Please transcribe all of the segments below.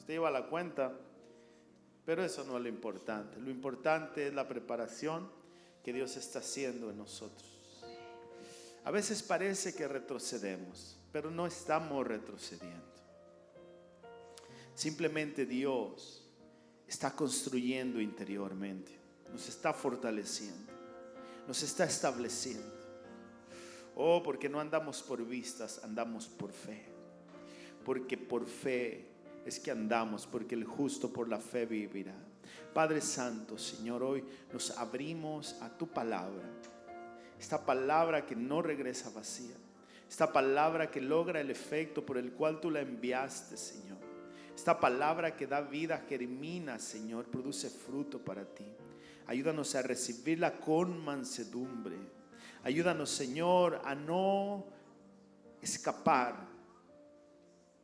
Usted lleva la cuenta, pero eso no es lo importante. Lo importante es la preparación que Dios está haciendo en nosotros. A veces parece que retrocedemos, pero no estamos retrocediendo. Simplemente Dios está construyendo interiormente, nos está fortaleciendo, nos está estableciendo. Oh, porque no andamos por vistas, andamos por fe. Porque por fe es que andamos, porque el justo por la fe vivirá. Padre Santo, Señor, hoy nos abrimos a tu palabra. Esta palabra que no regresa vacía. Esta palabra que logra el efecto por el cual tú la enviaste, Señor. Esta palabra que da vida, germina, Señor, produce fruto para ti. Ayúdanos a recibirla con mansedumbre. Ayúdanos, Señor, a no escapar,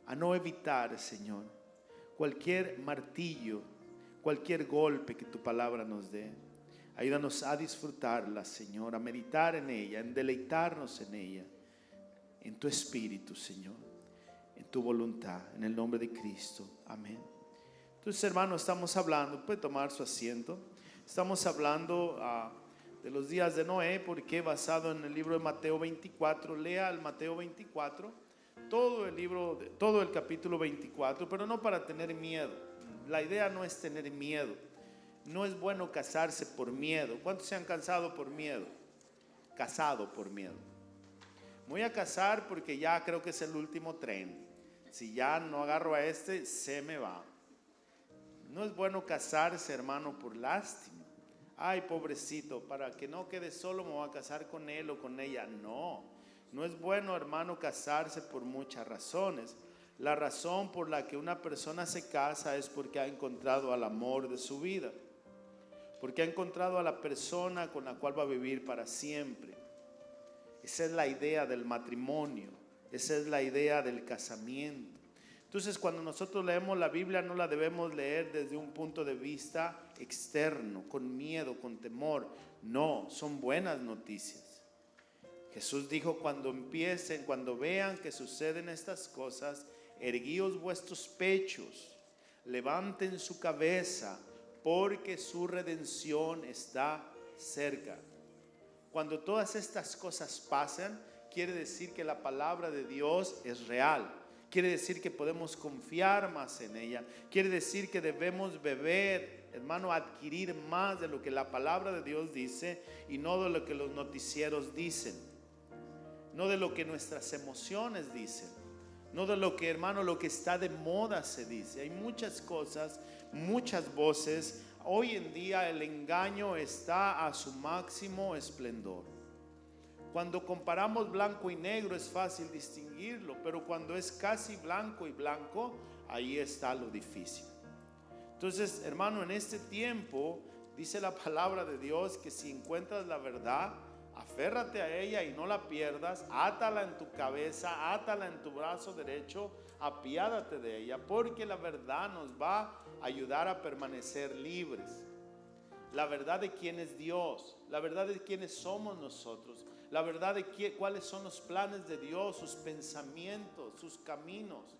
a no evitar, Señor, cualquier martillo, cualquier golpe que tu palabra nos dé. Ayúdanos a disfrutarla, Señor, a meditar en ella, en deleitarnos en ella, en tu espíritu, Señor, en tu voluntad, en el nombre de Cristo. Amén. Entonces, hermanos, estamos hablando, puede tomar su asiento, estamos hablando de los días de Noé, porque basado en el libro de Mateo 24, lea el Mateo 24, todo el libro, todo el capítulo 24, pero no para tener miedo. La idea no es tener miedo. No es bueno casarse por miedo. ¿Cuántos se han casado por miedo? Casado por miedo. Me voy a casar porque ya creo que es el último tren. Si ya no agarro a este, se me va. No es bueno casarse, hermano, por lástima. Ay, pobrecito, para que no quede solo me voy a casar con él o con ella. No, no es bueno, hermano, casarse por muchas razones. La razón por la que una persona se casa es porque ha encontrado al amor de su vida. Porque ha encontrado a la persona con la cual va a vivir para siempre. Esa es la idea del matrimonio. Esa es la idea del casamiento. Entonces, cuando nosotros leemos la Biblia, no la debemos leer desde un punto de vista externo, con miedo, con temor. No, son buenas noticias. Jesús dijo: cuando vean que suceden estas cosas, erguíos vuestros pechos, levanten su cabeza, porque su redención está cerca. Cuando todas estas cosas pasan, quiere decir que la palabra de Dios es real. Quiere decir que podemos confiar más en ella. Quiere decir que debemos beber, hermano, adquirir más de lo que la palabra de Dios dice y no de lo que los noticieros dicen. No de lo que nuestras emociones dicen. No de lo que, hermano, lo que está de moda se dice. Hay muchas cosas, muchas voces. Hoy en día el engaño está a su máximo esplendor. Cuando comparamos blanco y negro es fácil distinguirlo, pero cuando es casi blanco y blanco, ahí está lo difícil. Entonces, hermano, en este tiempo dice la palabra de Dios que si encuentras la verdad, aférrate a ella y no la pierdas, átala en tu cabeza, átala en tu brazo derecho, apiádate de ella, porque la verdad nos va a ayudar a permanecer libres. La verdad de quién es Dios, la verdad de quiénes somos nosotros, la verdad de cuáles son los planes de Dios, sus pensamientos, sus caminos.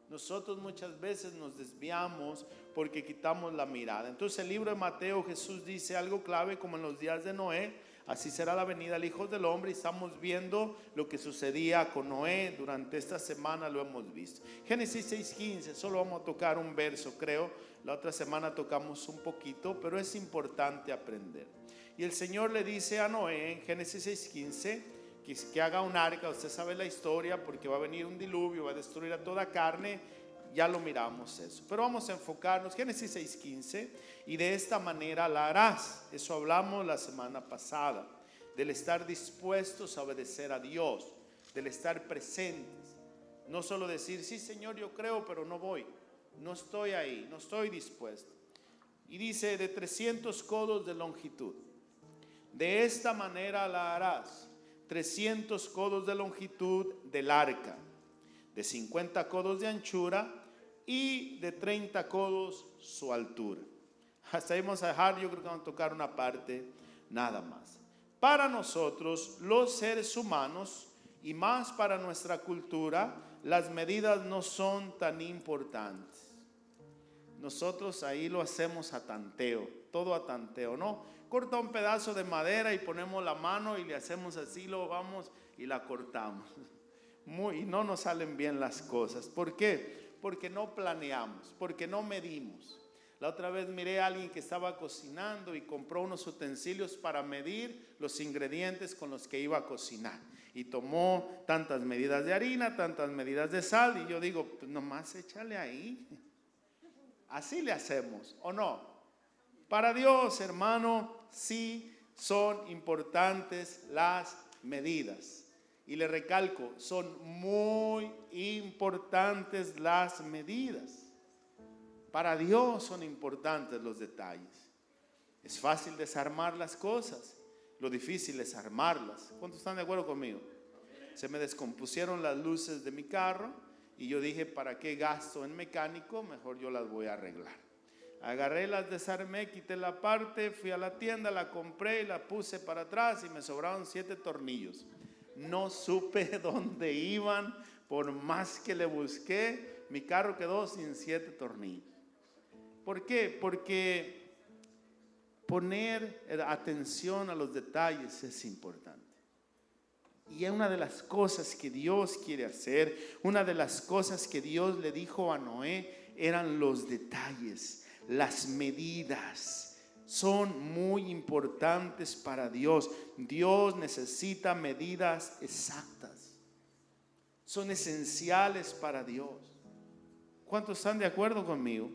Nosotros muchas veces nos desviamos porque quitamos la mirada. Entonces el libro de Mateo, Jesús dice algo clave, como en los días de Noé, así será la venida del Hijo del Hombre. Y estamos viendo lo que sucedía con Noé durante esta semana, lo hemos visto. Génesis 6:15, solo vamos a tocar un verso, creo. La otra semana tocamos un poquito, pero es importante aprender. Y el Señor le dice a Noé en Génesis 6:15 que haga un arca. Usted sabe la historia, porque va a venir un diluvio, va a destruir a toda carne. Ya lo miramos eso, pero vamos a enfocarnos Génesis 6:15, y de esta manera la harás. Eso hablamos la semana pasada, del estar dispuestos a obedecer a Dios, del estar presentes, no solo decir sí Señor yo creo, pero no voy, no estoy ahí, no estoy dispuesto. Y dice de 300 codos de longitud, de esta manera la harás, 300 codos de longitud del arca, de 50 codos de anchura y de 30 codos su altura. Hasta ahí vamos a dejar, yo creo que vamos a tocar una parte nada más. Para nosotros, los seres humanos, y más para nuestra cultura, las medidas no son tan importantes. nosotros ahí lo hacemos a tanteo, todo a tanteo, ¿no? Corta un pedazo de madera y ponemos la mano y le hacemos así, lo vamos y la cortamos. Y no nos salen bien las cosas. ¿Por qué? Porque no planeamos, porque no medimos. La otra vez miré a alguien que estaba cocinando y compró unos utensilios para medir los ingredientes con los que iba a cocinar. Y tomó tantas medidas de harina, tantas medidas de sal. Y yo digo, pues nomás échale ahí. Así le hacemos, ¿o no? Para Dios, hermano, sí son importantes las medidas. Y le recalco, son muy importantes las medidas. Para Dios son importantes los detalles. Es fácil desarmar las cosas, lo difícil es armarlas. ¿Cuántos están de acuerdo conmigo? Se me descompusieron las luces de mi carro y yo dije, ¿para qué gasto en mecánico? Mejor yo las voy a arreglar. Agarré, las desarmé, quité la parte, fui a la tienda, la compré y la puse para atrás y me sobraron 7 tornillos. No supe dónde iban, por más que le busqué, mi carro quedó sin 7 tornillos. ¿Por qué? Porque poner atención a los detalles es importante. Y es una de las cosas que Dios quiere hacer, una de las cosas que Dios le dijo a Noé eran los detalles, las medidas. Son muy importantes para Dios. Dios necesita medidas exactas. Son esenciales para Dios. ¿Cuántos están de acuerdo conmigo?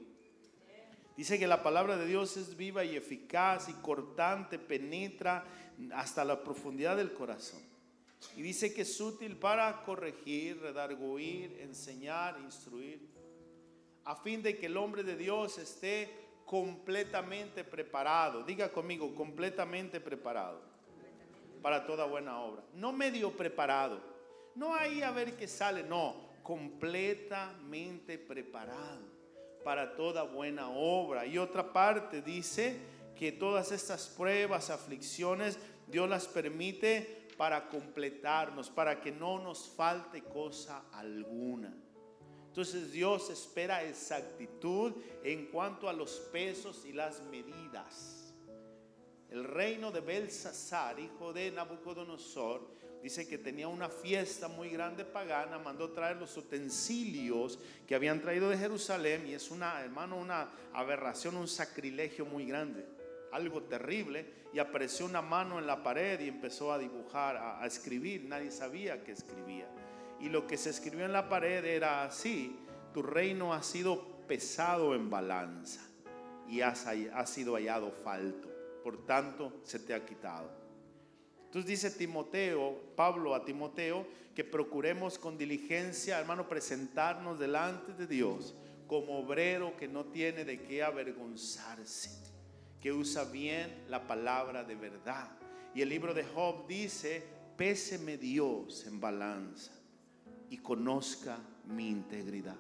Dice que la palabra de Dios es viva y eficaz y cortante, penetra hasta la profundidad del corazón. Y dice que es útil para corregir, redarguir, enseñar, instruir, a fin de que el hombre de Dios esté completamente preparado. Diga conmigo, completamente preparado para toda buena obra. No medio preparado, no ahí a ver qué sale, no, completamente preparado para toda buena obra. Y otra parte dice que todas estas pruebas, aflicciones, Dios las permite para completarnos, para que no nos falte cosa alguna. Entonces Dios espera exactitud en cuanto a los pesos y las medidas. El reino de Belsasar, hijo de Nabucodonosor, dice que tenía una fiesta muy grande pagana, mandó traer los utensilios que habían traído de Jerusalén, y es una aberración, un sacrilegio muy grande, algo terrible. Y apareció una mano en la pared y empezó a dibujar, a escribir. Nadie sabía qué escribía. Y lo que se escribió en la pared era así: tu reino ha sido pesado en balanza y ha sido hallado falto, por tanto se te ha quitado. Entonces dice Pablo a Timoteo, que procuremos con diligencia, hermano, presentarnos delante de Dios como obrero que no tiene de qué avergonzarse, que usa bien la palabra de verdad. Y el libro de Job dice: péseme Dios en balanza y conozca mi integridad.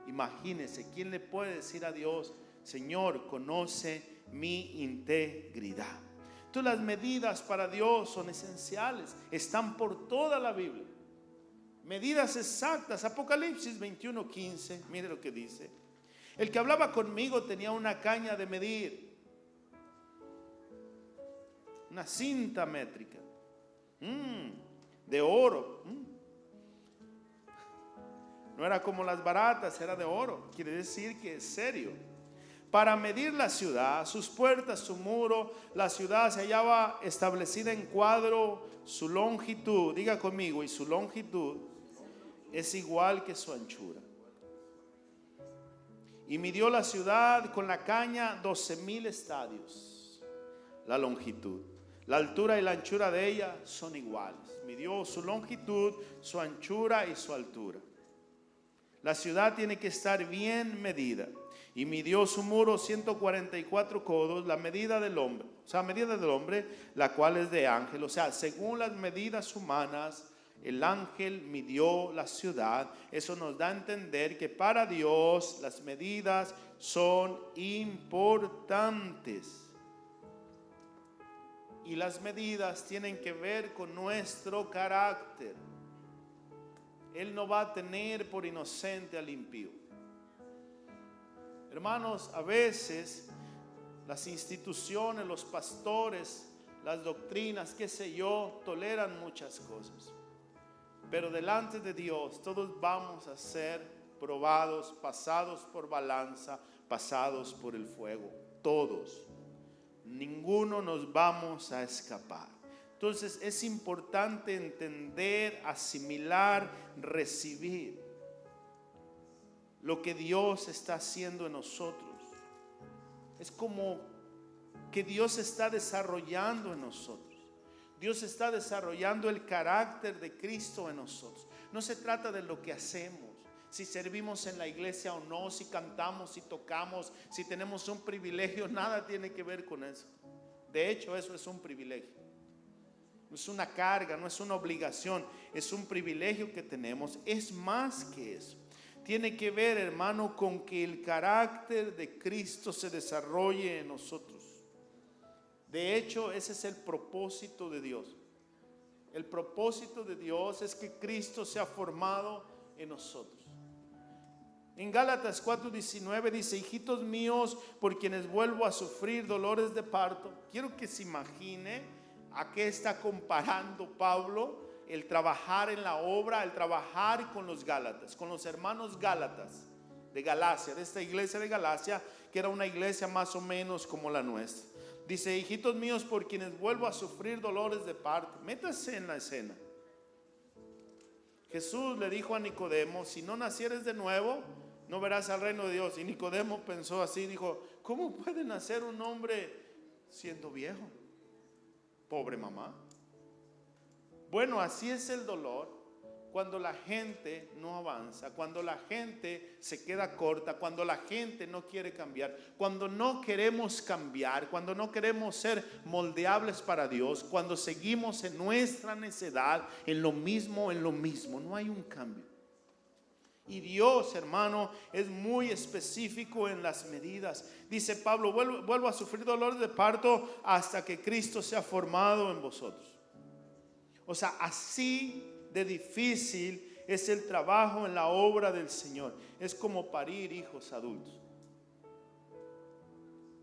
Imagínese, ¿quién le puede decir a Dios: Señor, conoce mi integridad? Entonces las medidas para Dios son esenciales, están por toda la Biblia. Medidas exactas. Apocalipsis 21:15, mire lo que dice: el que hablaba conmigo tenía una caña de medir, una cinta métrica de oro. No era como las baratas, era de oro. Quiere decir que es serio. Para medir la ciudad, sus puertas, su muro, la ciudad se hallaba establecida en cuadro, su longitud, diga conmigo, y su longitud es igual que su anchura. Y midió la ciudad con la caña 12,000 estadios, la longitud. La altura y la anchura de ella son iguales. Midió su longitud, su anchura y su altura. La ciudad tiene que estar bien medida. Y midió su muro 144 codos, la medida del hombre. O sea, medida del hombre, la cual es de ángel. O sea, según las medidas humanas, el ángel midió la ciudad. Eso nos da a entender que para Dios las medidas son importantes. Y las medidas tienen que ver con nuestro carácter. Él no va a tener por inocente al impío. Hermanos, a veces las instituciones, los pastores, las doctrinas, qué sé yo, toleran muchas cosas. Pero delante de Dios todos vamos a ser probados, pasados por balanza, pasados por el fuego. Todos. Ninguno nos vamos a escapar. Entonces es importante entender, asimilar, recibir lo que Dios está haciendo en nosotros. Es como que Dios está desarrollando en nosotros. Dios está desarrollando el carácter de Cristo en nosotros. No se trata de lo que hacemos, si servimos en la iglesia o no, si cantamos, si tocamos, si tenemos un privilegio, nada tiene que ver con eso. De hecho, eso es un privilegio. No es una carga, no es una obligación, es un privilegio que tenemos. Es más que eso. Tiene que ver, hermano, con que el carácter de Cristo se desarrolle en nosotros. De hecho, ese es el propósito de Dios. El propósito de Dios es que Cristo sea formado en nosotros. En Gálatas 4:19 dice: hijitos míos, por quienes vuelvo a sufrir dolores de parto. Quiero que se imagine a qué está comparando Pablo el trabajar en la obra, el trabajar con los Gálatas, con los hermanos Gálatas de Galacia, de esta iglesia de Galacia, que era una iglesia más o menos como la nuestra. Dice: hijitos míos, por quienes vuelvo a sufrir dolores de parto. Métase en la escena. Jesús le dijo a Nicodemo: si no nacieres de nuevo, no verás al reino de Dios. Y Nicodemo pensó así, dijo: ¿cómo puede nacer un hombre siendo viejo? Pobre mamá. Bueno, así es el dolor cuando la gente no avanza, cuando la gente se queda corta, cuando la gente no quiere cambiar, cuando no queremos cambiar, cuando no queremos ser moldeables para Dios, cuando seguimos en nuestra necedad, en lo mismo, no hay un cambio. Y Dios, hermano, es muy específico en las medidas. Dice Pablo: vuelvo a sufrir dolores de parto hasta que Cristo sea formado en vosotros. O sea, así de difícil es el trabajo en la obra del Señor. Es como parir hijos adultos.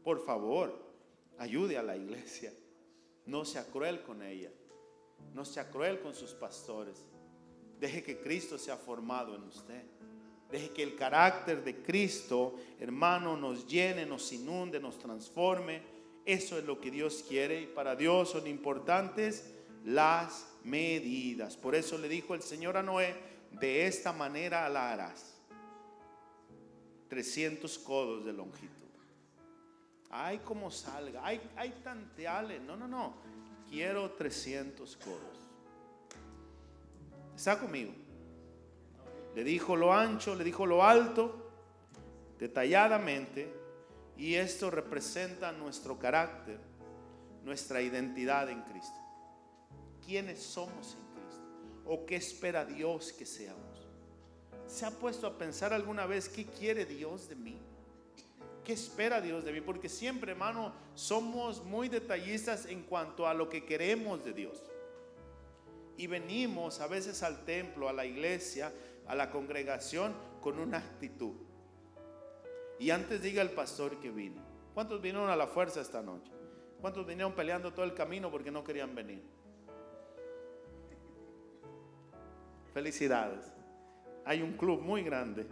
Por favor, ayude a la iglesia. No sea cruel con ella. No sea cruel con sus pastores. Deje que Cristo sea formado en usted. Deje que el carácter de Cristo, hermano, nos llene, nos inunde, nos transforme. Eso es lo que Dios quiere. Y para Dios son importantes las medidas. Por eso le dijo el Señor a Noé: de esta manera la harás. 300 codos de longitud. Ay, como salga. Ay, tanteale. No. Quiero 300 codos. ¿Está conmigo? Le dijo lo ancho, le dijo lo alto, detalladamente. Y esto representa nuestro carácter, nuestra identidad en Cristo. ¿Quiénes somos en Cristo? ¿O qué espera Dios que seamos? ¿Se ha puesto a pensar alguna vez qué quiere Dios de mí? ¿Qué espera Dios de mí? Porque siempre, hermano, somos muy detallistas en cuanto a lo que queremos de Dios. Y venimos a veces al templo, a la iglesia, a la congregación con una actitud. Y antes diga el pastor que vino. ¿Cuántos vinieron a la fuerza esta noche? ¿Cuántos vinieron peleando todo el camino porque no querían venir? Felicidades. Hay un club muy grande,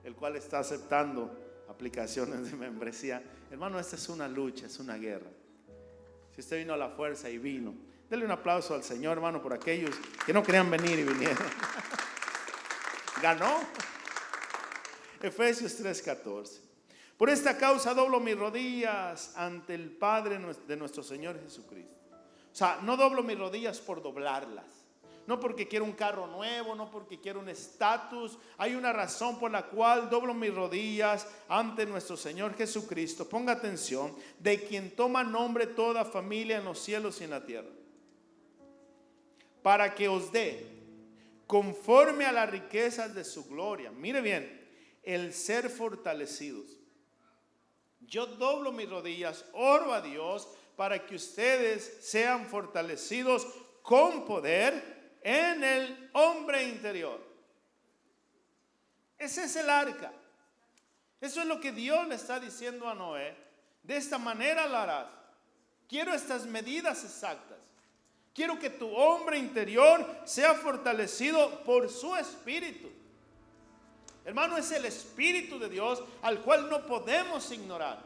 el cual está aceptando aplicaciones de membresía. Hermano, esta es una lucha, es una guerra. Si usted vino a la fuerza y vino, denle un aplauso al Señor, hermano, por aquellos que no querían venir y vinieron. Ganó. Efesios 3:14. Por esta causa doblo mis rodillas ante el Padre de nuestro Señor Jesucristo. O sea, no doblo mis rodillas por doblarlas. No porque quiero un carro nuevo, no porque quiero un estatus. Hay una razón por la cual doblo mis rodillas ante nuestro Señor Jesucristo. Ponga atención: de quien toma nombre toda familia en los cielos y en la tierra, para que os dé, conforme a las riquezas de su gloria. Mire bien, el ser fortalecidos. Yo doblo mis rodillas, oro a Dios para que ustedes sean fortalecidos con poder en el hombre interior. Ese es el arca. Eso es lo que Dios le está diciendo a Noé. De esta manera lo harás. Quiero estas medidas exactas. Quiero que tu hombre interior sea fortalecido por su espíritu. Hermano, es el Espíritu de Dios al cual no podemos ignorar.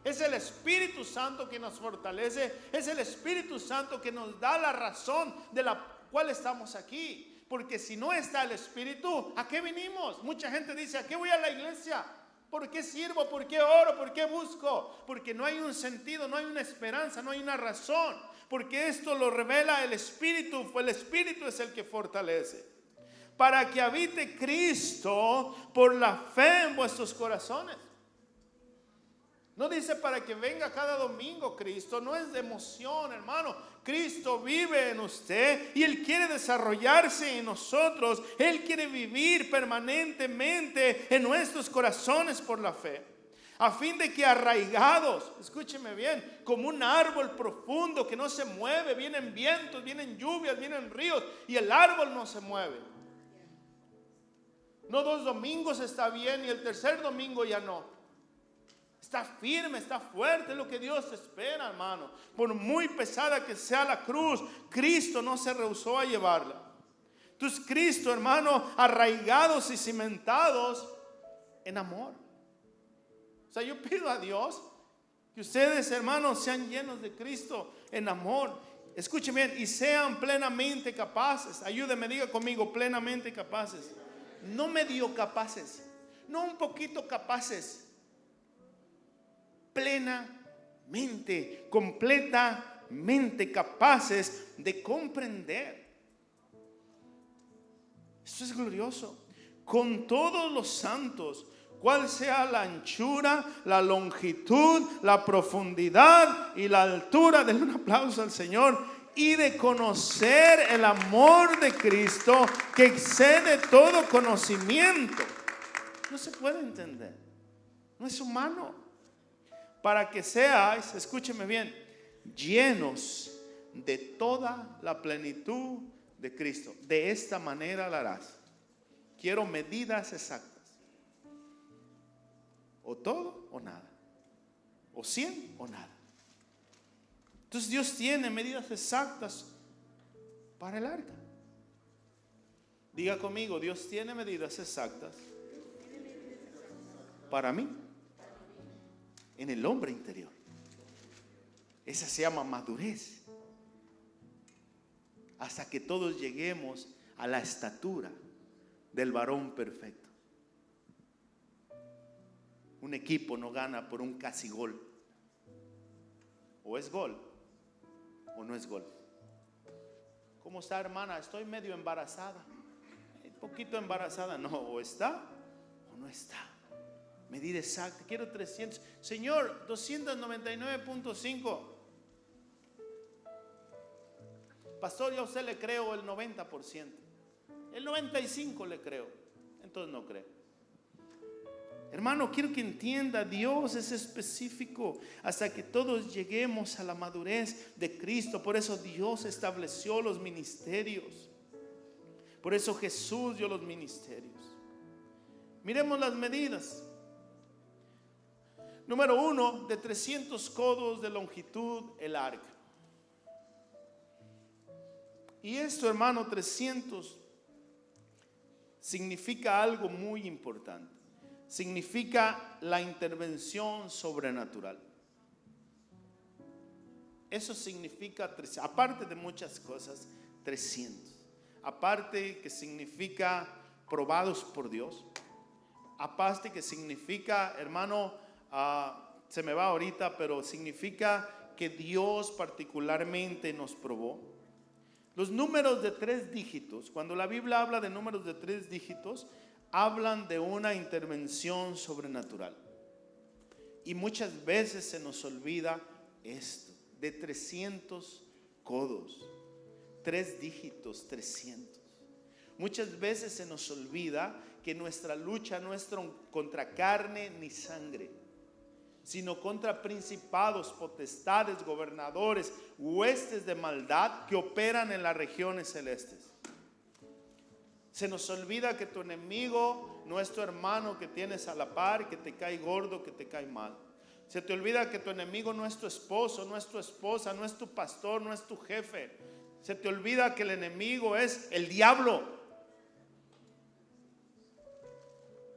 Es el Espíritu Santo que nos fortalece. Es el Espíritu Santo que nos da la razón de la cual estamos aquí. Porque si no está el Espíritu, ¿a qué vinimos? Mucha gente dice, ¿a qué voy a la iglesia? ¿Por qué sirvo? ¿Por qué oro? ¿Por qué busco? Porque no hay un sentido, no hay una esperanza, no hay una razón. Porque esto lo revela el Espíritu, pues el Espíritu es el que fortalece. Para que habite Cristo por la fe en vuestros corazones. No dice para que venga cada domingo Cristo, no es de emoción, hermano. Cristo vive en usted y Él quiere desarrollarse en nosotros. Él quiere vivir permanentemente en nuestros corazones por la fe. A fin de que arraigados, escúcheme bien, como un árbol profundo que no se mueve, vienen vientos, vienen lluvias, vienen ríos y el árbol no se mueve. No 2 domingos está bien y el tercer domingo ya no. Está firme, está fuerte, es lo que Dios espera, hermano. Por muy pesada que sea la cruz, Cristo no se rehusó a llevarla. Entonces Cristo, hermano, arraigados y cimentados en amor. O sea, yo pido a Dios que ustedes, hermanos, sean llenos de Cristo en amor. Escuchen bien, y sean plenamente capaces. Ayúdenme, diga conmigo, plenamente capaces. No medio capaces, no un poquito capaces. Plenamente, completamente capaces de comprender. Esto es glorioso. Con todos los santos, cuál sea la anchura, la longitud, la profundidad y la altura. Denle un aplauso al Señor. Y de conocer el amor de Cristo que excede todo conocimiento. No se puede entender. No es humano. Para que seáis, escúcheme bien, llenos de toda la plenitud de Cristo. De esta manera la harás. Quiero medidas exactas. O todo o nada. O 100 o nada. Entonces Dios tiene medidas exactas para el arca. Diga conmigo, Dios tiene medidas exactas para mí. En el hombre interior. Esa se llama madurez. Hasta que todos lleguemos a la estatura del varón perfecto. Un equipo no gana por un casi gol. O es gol o no es gol. ¿Cómo está, hermana? Estoy medio embarazada. Un poquito embarazada. No, o está o no está. Medida exacta, quiero 300. Señor, 299.5. Pastor, yo a usted le creo el 90%. El 95% le creo. Entonces no creo. Hermano, quiero que entienda, Dios es específico hasta que todos lleguemos a la madurez de Cristo. Por eso Dios estableció los ministerios. Por eso Jesús dio los ministerios. Miremos las medidas. Número 1, de 300 codos de longitud el arca. Y esto, hermano, 300 significa algo muy importante. Significa la intervención sobrenatural. Eso significa, aparte de muchas cosas, 300. Aparte que significa probados por Dios. Aparte que significa, hermano, se me va ahorita, pero significa que Dios particularmente nos probó. Los números de 3 dígitos, cuando la Biblia habla de números de 3 dígitos, hablan de una intervención sobrenatural. Y muchas veces se nos olvida esto, de 300 codos, 3 dígitos, 300. Muchas veces se nos olvida que nuestra lucha no es contra carne ni sangre, sino contra principados, potestades, gobernadores, huestes de maldad que operan en las regiones celestes. Se nos olvida que tu enemigo no es tu hermano que tienes a la par, que te cae gordo, que te cae mal. Se te olvida que tu enemigo no es tu esposo, no es tu esposa, no es tu pastor, no es tu jefe. Se te olvida que el enemigo es el diablo.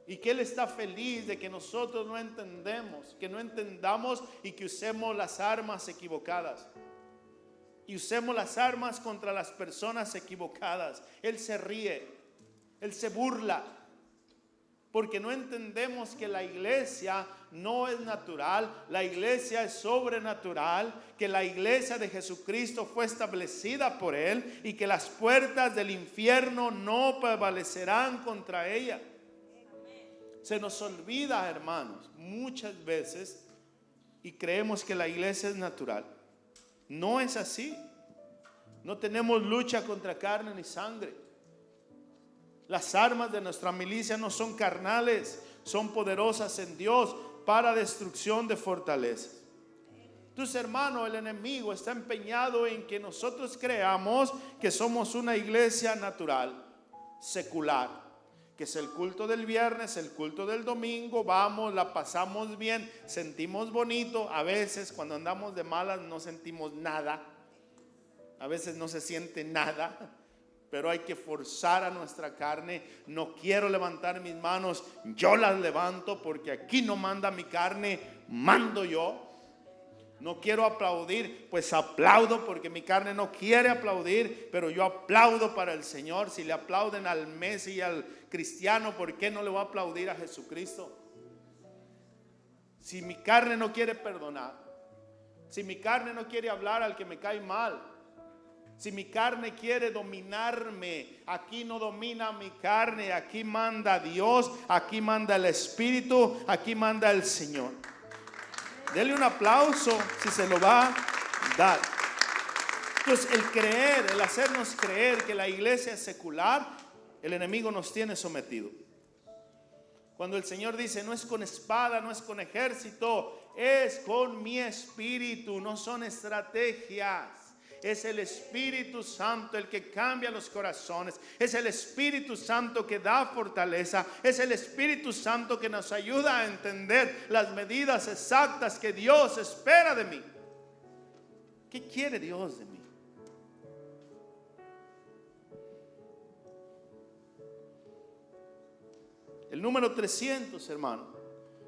Y que Él está feliz de que nosotros no entendamos y que usemos las armas equivocadas. Y usemos las armas contra las personas equivocadas. Él se ríe, Él se burla. Porque no entendemos que la iglesia no es natural, la iglesia es sobrenatural, que la iglesia de Jesucristo fue establecida por Él y que las puertas del infierno no prevalecerán contra ella. Se nos olvida, hermanos, muchas veces y creemos que la iglesia es natural. No es así. No tenemos lucha contra carne ni sangre. Las armas de nuestra milicia no son carnales, son poderosas en Dios para destrucción de fortalezas. Entonces, hermano, el enemigo está empeñado en que nosotros creamos que somos una iglesia natural, secular. Que es el culto del viernes, el culto del domingo, vamos, la pasamos bien, sentimos bonito. A veces cuando andamos de malas no sentimos nada, a veces no se siente nada, pero hay que forzar a nuestra carne. No quiero levantar mis manos, yo las levanto porque aquí no manda mi carne, mando yo. No quiero aplaudir, pues aplaudo porque mi carne no quiere aplaudir, pero yo aplaudo para el Señor. Si le aplauden al Messi y al cristiano, ¿por qué no le voy a aplaudir a Jesucristo? Si mi carne no quiere perdonar, si mi carne no quiere hablar al que me cae mal, si mi carne quiere dominarme, aquí no domina mi carne, aquí manda Dios, aquí manda el Espíritu, aquí manda el Señor. Dele un aplauso si se lo va a dar. Entonces, el hacernos creer que la iglesia es secular, el enemigo nos tiene sometido. Cuando el Señor dice, no es con espada, no es con ejército, es con mi espíritu, no son estrategias. Es el Espíritu Santo el que cambia los corazones. Es el Espíritu Santo que da fortaleza. Es el Espíritu Santo que nos ayuda a entender las medidas exactas que Dios espera de mí. ¿Qué quiere Dios de mí? El número 300, hermano,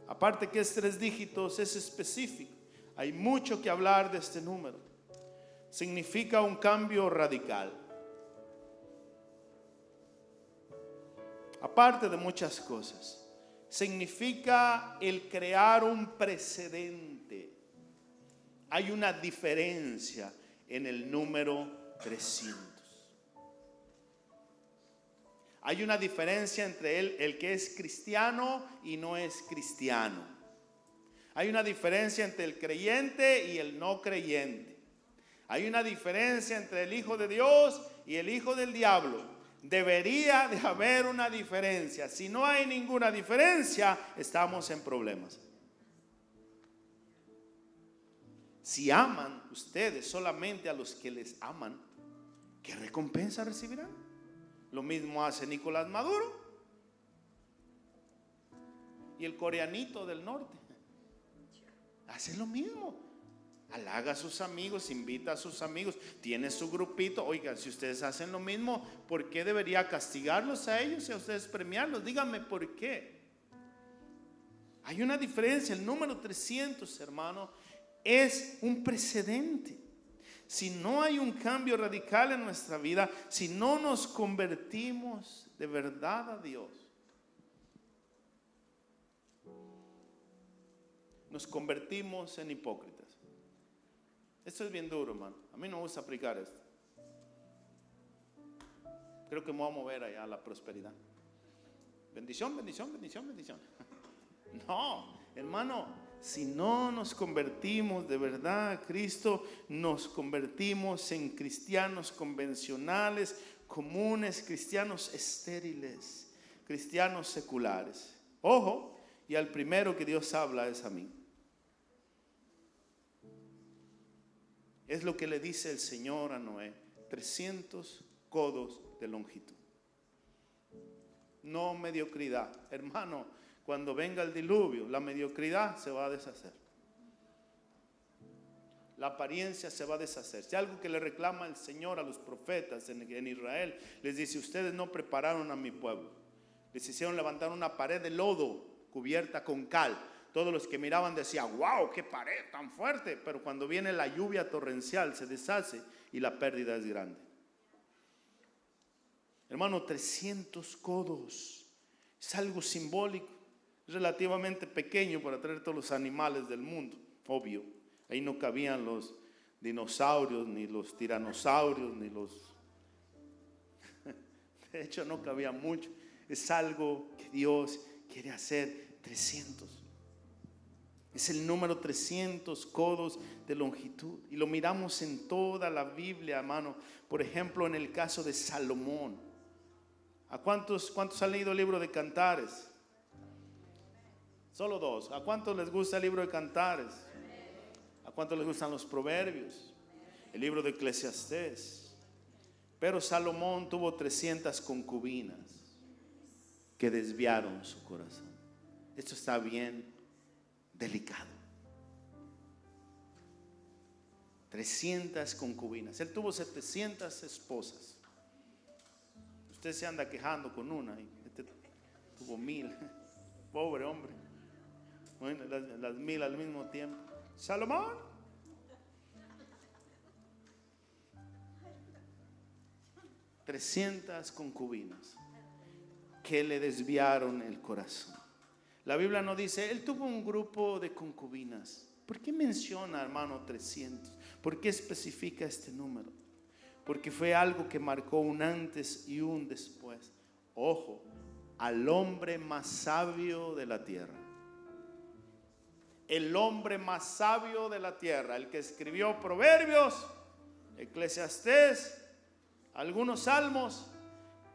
aparte que es 3 dígitos, es específico. Hay mucho que hablar de este número. Significa un cambio radical. Aparte de muchas cosas, significa el crear un precedente. Hay una diferencia en el número 300. Hay una diferencia entre el que es cristiano y no es cristiano. Hay una diferencia entre el creyente y el no creyente. Hay una diferencia entre el hijo de Dios y el hijo del diablo. Debería de haber una diferencia. Si no hay ninguna diferencia, estamos en problemas. Si aman ustedes solamente a los que les aman, ¿qué recompensa recibirán? Lo mismo hace Nicolás Maduro y el coreanito del norte. Hace lo mismo. Halaga a sus amigos, invita a sus amigos, tiene su grupito. Oigan, si ustedes hacen lo mismo, ¿por qué debería castigarlos a ellos y a ustedes premiarlos? Díganme por qué. Hay una diferencia. El número 300, hermano, es un precedente. Si no hay un cambio radical en nuestra vida, si no nos convertimos de verdad a Dios, nos convertimos en hipócritas. Esto es bien duro, hermano. A mí no me gusta aplicar esto. Creo que me voy a mover allá a la prosperidad. Bendición, bendición, bendición, bendición. No, hermano, si no nos convertimos de verdad a Cristo, nos convertimos en cristianos convencionales, comunes, cristianos estériles, cristianos seculares. Ojo, y al primero que Dios habla es a mí. Es lo que le dice el Señor a Noé: 300 codos de longitud. no mediocridad. Hermano, cuando venga el diluvio, la mediocridad se va a deshacer. La apariencia se va a deshacer. Si algo que le reclama el Señor a los profetas en Israel, les dice: ustedes no prepararon a mi pueblo. Les hicieron levantar una pared de lodo cubierta con cal. Todos los que miraban decían: wow, qué pared tan fuerte. Pero cuando viene la lluvia torrencial se deshace y la pérdida es grande. Hermano, 300 codos es algo simbólico, es relativamente pequeño para traer todos los animales del mundo, obvio. Ahí no cabían los dinosaurios, ni los tiranosaurios, ni los... De hecho, no cabía mucho. Es algo que Dios quiere hacer. 300. Es el número 300 codos de longitud. Y lo miramos en toda la Biblia, hermano. Por ejemplo, en el caso de Salomón. ¿A cuántos han leído el libro de Cantares? Solo 2. ¿A cuántos les gusta el libro de Cantares? ¿A cuántos les gustan los Proverbios? El libro de Eclesiastés. Pero Salomón tuvo 300 concubinas que desviaron su corazón. Esto está bien delicado. 300 concubinas. Él tuvo 700 esposas. Usted se anda quejando con una y este tuvo 1000. Pobre hombre. Bueno, las 1000 al mismo tiempo. Salomón. $300 concubinas que le desviaron el corazón. La Biblia no dice, él tuvo un grupo de concubinas. ¿Por qué menciona, hermano, 300? ¿Por qué especifica este número? Porque fue algo que marcó un antes y un después. Ojo, al hombre más sabio de la tierra. El hombre más sabio de la tierra, el que escribió Proverbios, Eclesiastés, algunos salmos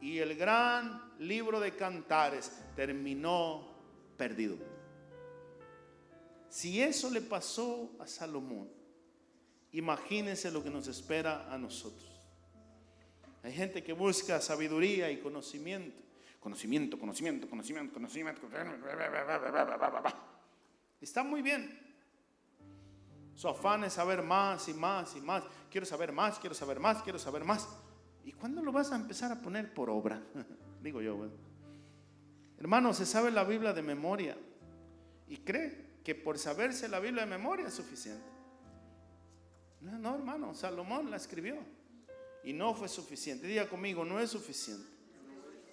y el gran libro de Cantares, terminó perdido. Si eso le pasó a Salomón, imagínense lo que nos espera a nosotros. Hay gente que busca sabiduría y conocimiento. Conocimiento. Está muy bien. Su afán es saber más y más y más. Quiero saber más. ¿Y cuándo lo vas a empezar a poner por obra? Digo yo, bueno. Hermano, se sabe la Biblia de memoria y cree que por saberse la Biblia de memoria es suficiente. No, hermano, Salomón la escribió y no fue suficiente. Diga conmigo, no es suficiente.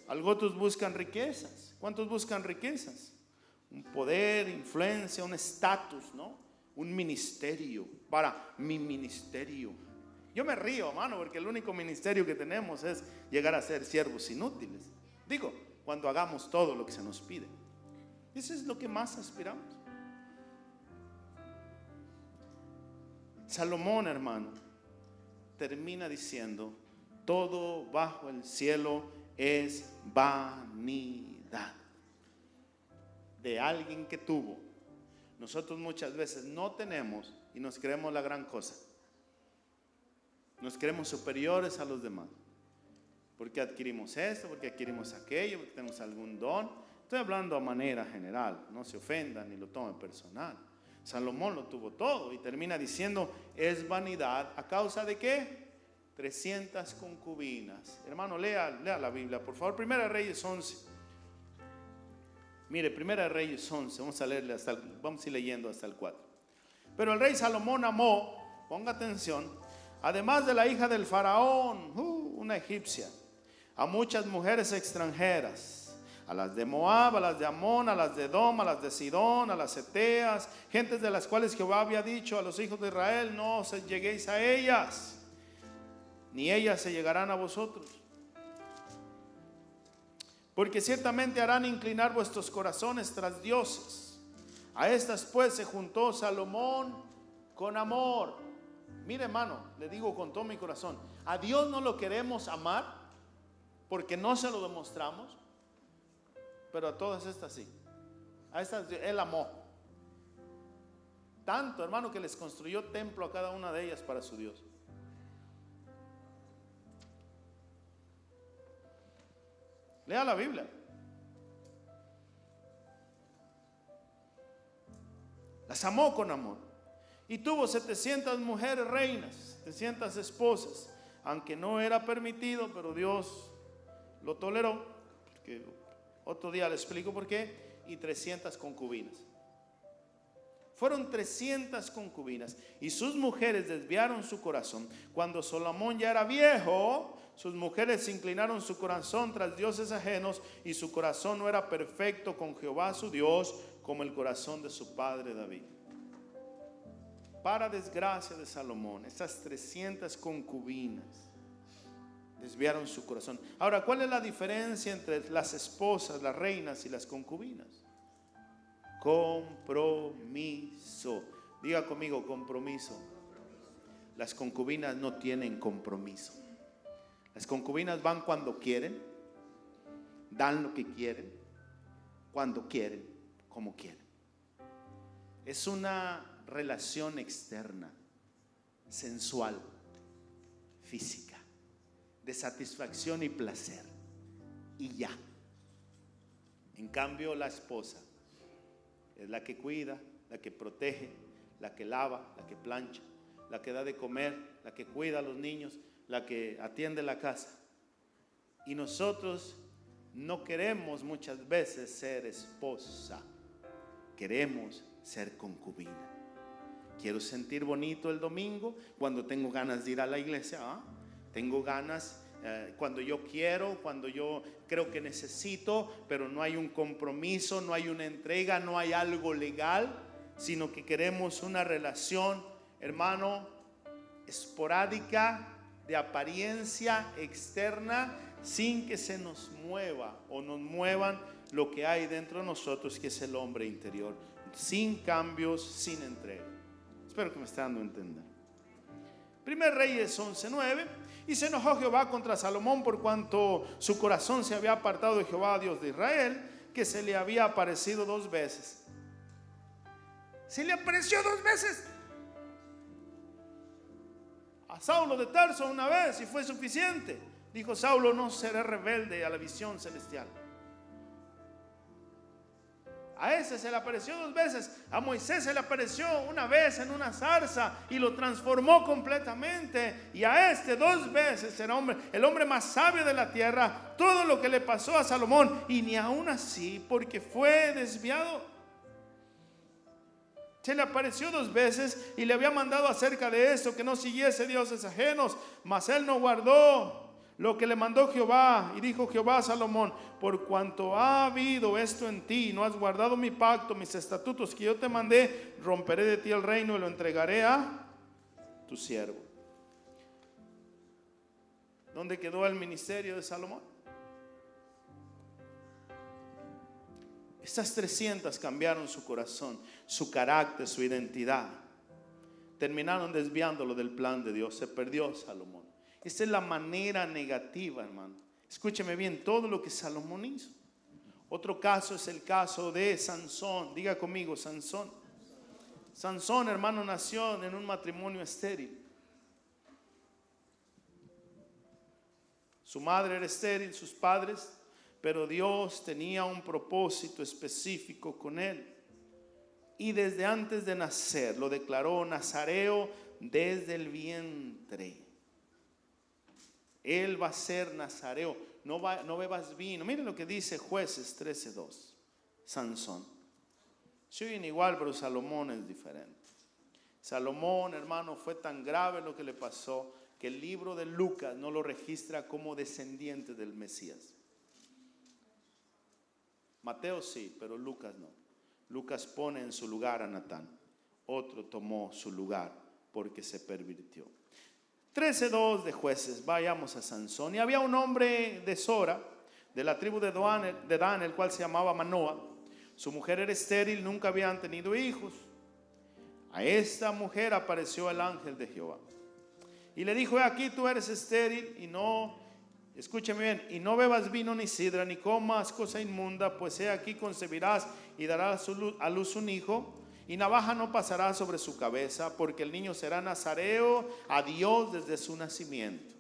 Algunos buscan riquezas. ¿Cuántos buscan riquezas? Un poder, influencia, un estatus, ¿no? Un ministerio. Para mi ministerio. Yo me río, hermano, porque el único ministerio que tenemos es llegar a ser siervos inútiles. Digo, cuando hagamos todo lo que se nos pide. Eso es lo que más aspiramos. Salomón, hermano, termina diciendo: todo bajo el cielo es vanidad. De alguien que tuvo. Nosotros muchas veces no tenemos y nos creemos la gran cosa. Nos creemos superiores a los demás. Porque adquirimos esto, porque adquirimos aquello, porque tenemos algún don. Estoy hablando a manera general, no se ofendan ni lo tomen personal. Salomón lo tuvo todo y termina diciendo: es vanidad. ¿A causa de qué? 300 concubinas. Hermano, lea la Biblia, por favor. Primera de Reyes 11. Mire, Primera de Reyes 11. Vamos a ir leyendo hasta el 4. Pero el rey Salomón amó, ponga atención, además de la hija del faraón, una egipcia, a muchas mujeres extranjeras, a las de Moab, a las de Amón, a las de Edom, a las de Sidón, a las Eteas, gentes de las cuales Jehová había dicho a los hijos de Israel: no os lleguéis a ellas, ni ellas se llegarán a vosotros, porque ciertamente harán inclinar vuestros corazones tras dioses. A estas pues se juntó Salomón con amor. Mire, hermano, le digo con todo mi corazón, a Dios no lo queremos amar porque no se lo demostramos, pero a todas estas sí. A estas Él amó tanto, hermano, que les construyó templo a cada una de ellas para su Dios. Lea la Biblia. Las amó con amor. Y tuvo 700 mujeres reinas, 700 esposas, aunque no era permitido, pero Dios lo toleró, porque otro día le explico por qué, y 300 concubinas. Fueron 300 concubinas y sus mujeres desviaron su corazón. Cuando Salomón ya era viejo, sus mujeres inclinaron su corazón tras dioses ajenos y su corazón no era perfecto con Jehová su Dios como el corazón de su padre David. Para desgracia de Salomón, esas 300 concubinas desviaron su corazón. Ahora, ¿cuál es la diferencia entre las esposas, las reinas y las concubinas? Compromiso. Diga conmigo, compromiso. Las concubinas no tienen compromiso. Las concubinas van cuando quieren, dan lo que quieren, cuando quieren, como quieren. Es una relación externa, sensual, física, de satisfacción y placer, y ya. En cambio, la esposa es la que cuida, la que protege, la que lava, la que plancha, la que da de comer, la que cuida a los niños, la que atiende la casa. Y nosotros no queremos muchas veces ser esposa, queremos ser concubina. Quiero sentir bonito el domingo cuando tengo ganas de ir a la iglesia, tengo ganas cuando yo quiero, cuando yo creo que necesito, pero no hay un compromiso, no hay una entrega, no hay algo legal, sino que queremos una relación, hermano, esporádica, de apariencia externa, sin que se nos mueva o nos muevan lo que hay dentro de nosotros, que es el hombre interior, sin cambios, sin entrega. Espero que me esté dando a entender. 1 Reyes 11:9. Y se enojó Jehová contra Salomón por cuanto su corazón se había apartado de Jehová, Dios de Israel, que se le había aparecido 2 veces. Se le apareció 2 veces. A Saulo de Tarso una vez y fue suficiente. Dijo Saulo: no seré rebelde a la visión celestial. A ese se le apareció 2 veces. A Moisés se le apareció una vez en una zarza y lo transformó completamente. Y a este 2 veces, el hombre más sabio de la tierra, todo lo que le pasó a Salomón, y ni aún así, porque fue desviado. Se le apareció 2 veces y le había mandado acerca de eso, que no siguiese dioses ajenos, mas él no guardó lo que le mandó Jehová. Y dijo Jehová a Salomón: por cuanto ha habido esto en ti, no has guardado mi pacto, mis estatutos que yo te mandé, romperé de ti el reino y lo entregaré a tu siervo. ¿Dónde quedó el ministerio de Salomón? Estas 300 cambiaron su corazón, su carácter, su identidad. Terminaron desviándolo del plan de Dios. Se perdió Salomón. Esta es la manera negativa, hermano. Escúcheme bien, todo lo que Salomón hizo. Otro caso es el caso de Sansón. Diga conmigo, Sansón. Sansón, hermano, nació en un matrimonio estéril. Su madre era estéril, sus padres, pero Dios tenía un propósito específico con él. Y desde antes de nacer lo declaró nazareo desde el vientre. Él va a ser nazareo, no bebas vino. Miren lo que dice Jueces 13:2. Sansón. Se oyen igual, pero Salomón es diferente. Salomón, hermano, fue tan grave lo que le pasó que el libro de Lucas no lo registra como descendiente del Mesías. Mateo sí, pero Lucas no. Lucas pone en su lugar a Natán. Otro tomó su lugar porque se pervirtió. 13:2 de Jueces. Vayamos a Sansón. Y había un hombre de Sora, de la tribu de Dan, el cual se llamaba Manoa. Su mujer era estéril, nunca habían tenido hijos. A esta mujer apareció el ángel de Jehová y le dijo: aquí tú eres estéril y no, escúchame bien, y no bebas vino ni sidra, ni comas cosa inmunda, pues he aquí concebirás y darás a luz un hijo, y navaja no pasará sobre su cabeza, porque el niño será nazareo a Dios desde su nacimiento,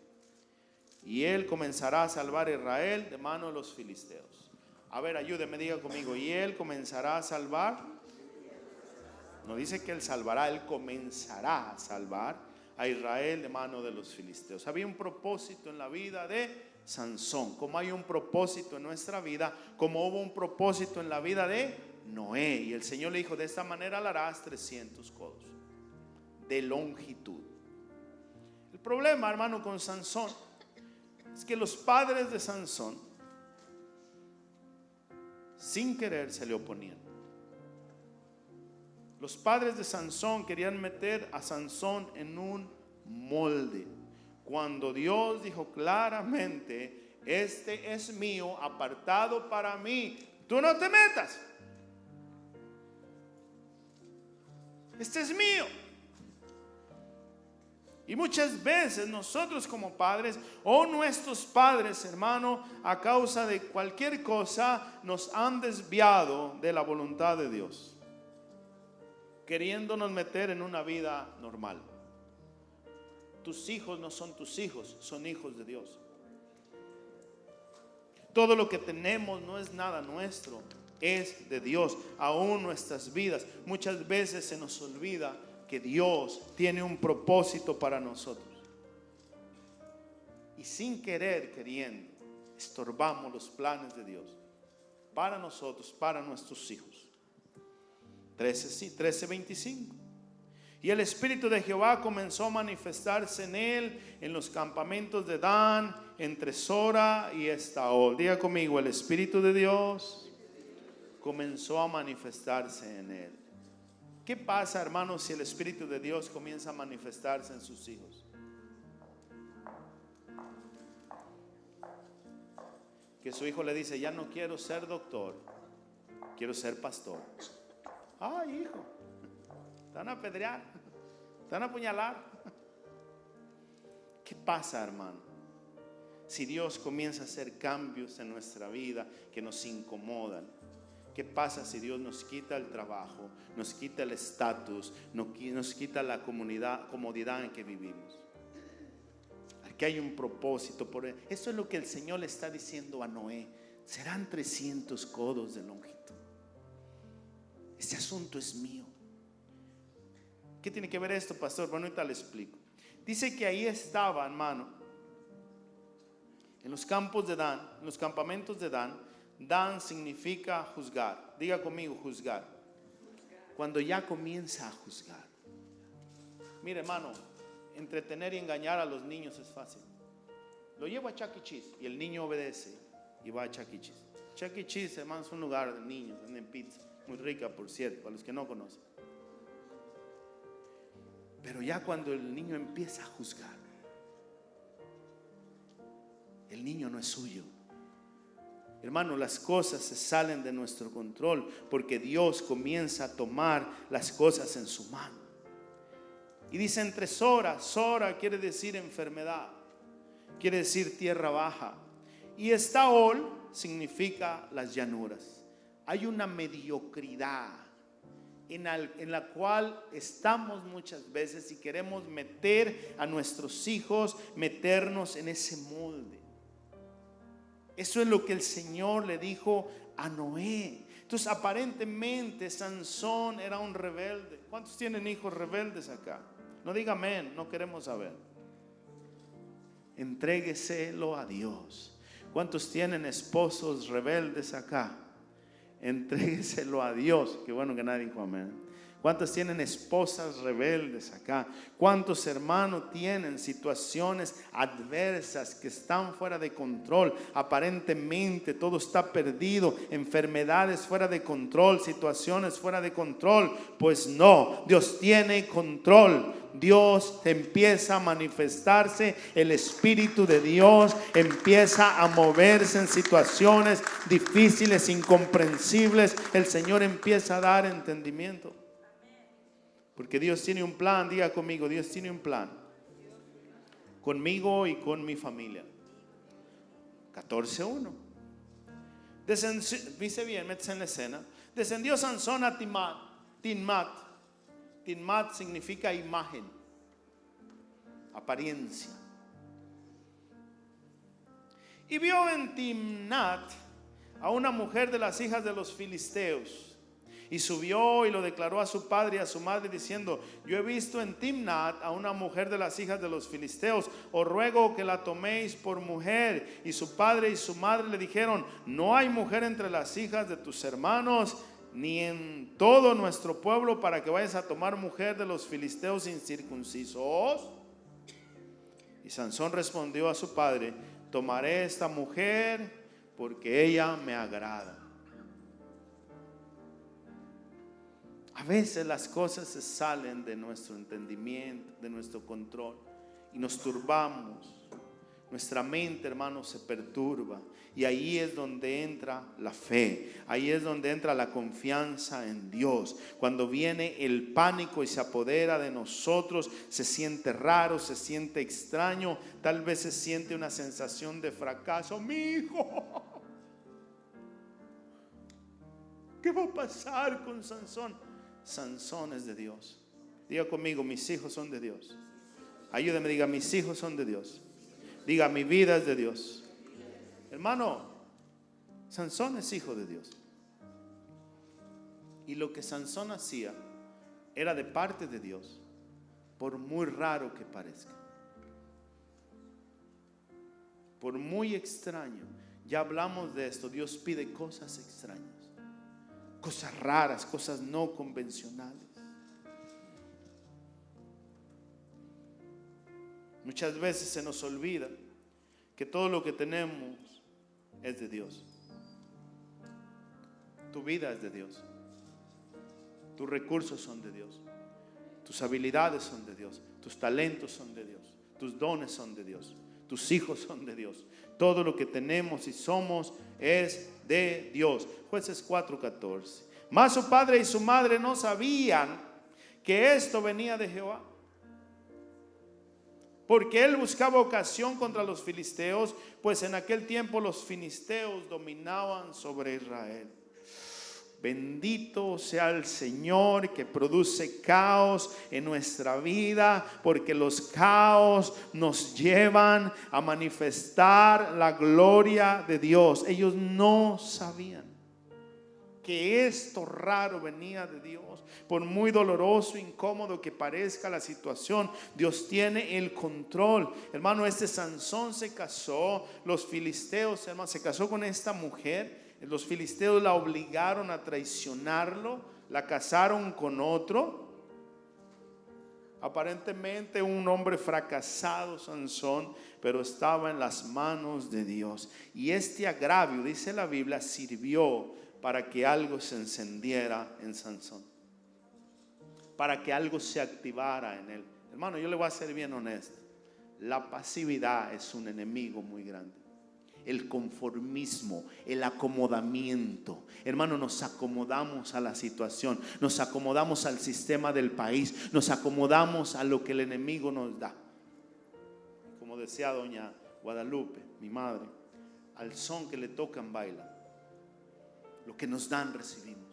y él comenzará a salvar a Israel de mano de los filisteos. A ver, ayúdeme, diga conmigo: y él comenzará a salvar No dice que Él salvará, Él comenzará a salvar a Israel de mano de los filisteos. Había un propósito en la vida de Sansón, como hay un propósito en nuestra vida, como hubo un propósito en la vida de Noé. Y el Señor le dijo: de esta manera le harás 300 codos de longitud. El problema, hermano, con Sansón es que los padres de Sansón, sin querer, se le oponían. Los padres de Sansón querían meter a Sansón en un molde, cuando Dios dijo claramente: este es mío, apartado para mí, tú no te metas. Este es mío. Y muchas veces nosotros como padres, o nuestros padres, hermano, a causa de cualquier cosa, nos han desviado de la voluntad de Dios, queriéndonos meter en una vida normal. Tus hijos no son tus hijos, son hijos de Dios. Todo lo que tenemos no es nada nuestro, es de Dios. Aún nuestras vidas, muchas veces se nos olvida que Dios tiene un propósito para nosotros. Y sin querer, queriendo, estorbamos los planes de Dios para nosotros, para nuestros hijos. 13:25. Y el Espíritu de Jehová comenzó a manifestarse en él, en los campamentos de Dan, entre Sora y Estaol. Diga conmigo: el Espíritu de Dios comenzó a manifestarse en él. ¿Qué pasa, hermanos, si el Espíritu de Dios comienza a manifestarse en sus hijos? Que su hijo le dice: ya no quiero ser doctor, quiero ser pastor. Ay, hijo, te van a apedrear, te van a apuñalar. ¿Qué pasa, hermano, si Dios comienza a hacer cambios en nuestra vida que nos incomodan? ¿Qué pasa si Dios nos quita el trabajo, nos quita el estatus, nos quita la comodidad en que vivimos? Aquí hay un propósito. Eso es lo que el Señor le está diciendo a Noé: serán 300 codos de longitud. Este asunto es mío. ¿Qué tiene que ver esto, pastor? Bueno, ahorita le explico. Dice que ahí estaba, hermano, en los campos de Dan, en los campamentos de Dan. Dan significa juzgar. Diga conmigo: juzgar. Cuando ya comienza a juzgar. Mire, hermano, entretener y engañar a los niños es fácil. Lo llevo a Chuck E. Cheese y el niño obedece y va a Chuck E. Cheese. Chuck E. Cheese, hermano, es un lugar de niños, venden pizza, muy rica, por cierto, para los que no conocen. Pero ya cuando el niño empieza a juzgar, el niño no es suyo. Hermano, las cosas se salen de nuestro control porque Dios comienza a tomar las cosas en su mano. Y dice entre Sora. Sora quiere decir enfermedad, quiere decir tierra baja. Y Estaol significa las llanuras. Hay una mediocridad en la cual estamos muchas veces y queremos meter a nuestros hijos, meternos en ese molde. Eso es lo que el Señor le dijo a Noé. Entonces, aparentemente Sansón era un rebelde. ¿Cuántos tienen hijos rebeldes acá? No diga amén, no queremos saber. Entrégueselo a Dios. ¿Cuántos tienen esposos rebeldes acá? Entrégueselo a Dios. Qué bueno que nadie dijo amén. ¿Cuántos tienen esposas rebeldes acá? ¿Cuántos hermanos tienen situaciones adversas que están fuera de control? Aparentemente todo está perdido, enfermedades fuera de control, situaciones fuera de control. Pues no, Dios tiene control. Dios empieza a manifestarse, el Espíritu de Dios empieza a moverse en situaciones difíciles, incomprensibles. El Señor empieza a dar entendimiento. Porque Dios tiene un plan. Diga conmigo: Dios tiene un plan conmigo y con mi familia. 14:1. Dice bien, métese en la escena. Descendió Sansón a Timnat. Timnat significa imagen, apariencia. Y vio en Timnat a una mujer de las hijas de los filisteos. Y subió y lo declaró a su padre y a su madre diciendo: yo he visto en Timnat a una mujer de las hijas de los filisteos, os ruego que la toméis por mujer. Y su padre y su madre le dijeron: no hay mujer entre las hijas de tus hermanos, ni en todo nuestro pueblo, para que vayas a tomar mujer de los filisteos incircuncisos. Y Sansón respondió a su padre: tomaré esta mujer porque ella me agrada. A veces las cosas se salen de nuestro entendimiento, de nuestro control, y nos turbamos. Nuestra mente, hermanos, se perturba. Y ahí es donde entra la fe. Ahí es donde entra la confianza en Dios. Cuando viene el pánico y se apodera de nosotros, se siente raro, se siente extraño. Tal vez se siente una sensación de fracaso. Mi hijo, ¿qué va a pasar con Sansón? Sansón es de Dios. Diga conmigo: mis hijos son de Dios. Ayúdame, diga: mis hijos son de Dios. Diga: mi vida es de Dios. Hermano, Sansón es hijo de Dios. Y lo que Sansón hacía era de parte de Dios, por muy raro que parezca, por muy extraño. Ya hablamos de esto. Dios pide cosas extrañas, cosas raras, cosas no convencionales. Muchas veces se nos olvida que todo lo que tenemos es de Dios. Tu vida es de Dios. Tus recursos son de Dios. Tus habilidades son de Dios. Tus talentos son de Dios. Tus dones son de Dios. Tus hijos son de Dios. Todo lo que tenemos y somos es de Dios. Jueces 4:14. Mas su padre y su madre no sabían que esto venía de Jehová, porque él buscaba ocasión contra los filisteos, pues en aquel tiempo los filisteos dominaban sobre Israel. Bendito sea el Señor que produce caos en nuestra vida, porque los caos nos llevan a manifestar la gloria de Dios. Ellos no sabían que esto raro venía de Dios. Por muy doloroso, incómodo que parezca la situación, Dios tiene el control. Hermano, este Sansón se casó, los filisteos, hermano, se casó con esta mujer. Los filisteos la obligaron a traicionarlo, la casaron con otro. Aparentemente un hombre fracasado, Sansón, pero estaba en las manos de Dios. Y este agravio, dice la Biblia, sirvió para que algo se encendiera en Sansón, para que algo se activara en él. Hermano, yo le voy a ser bien honesto. La pasividad es un enemigo muy grande. El conformismo, el acomodamiento. Hermano, nos acomodamos a la situación, nos acomodamos al sistema del país, nos acomodamos a lo que el enemigo nos da. Como decía doña Guadalupe, mi madre, al son que le tocan baila. Lo que nos dan recibimos.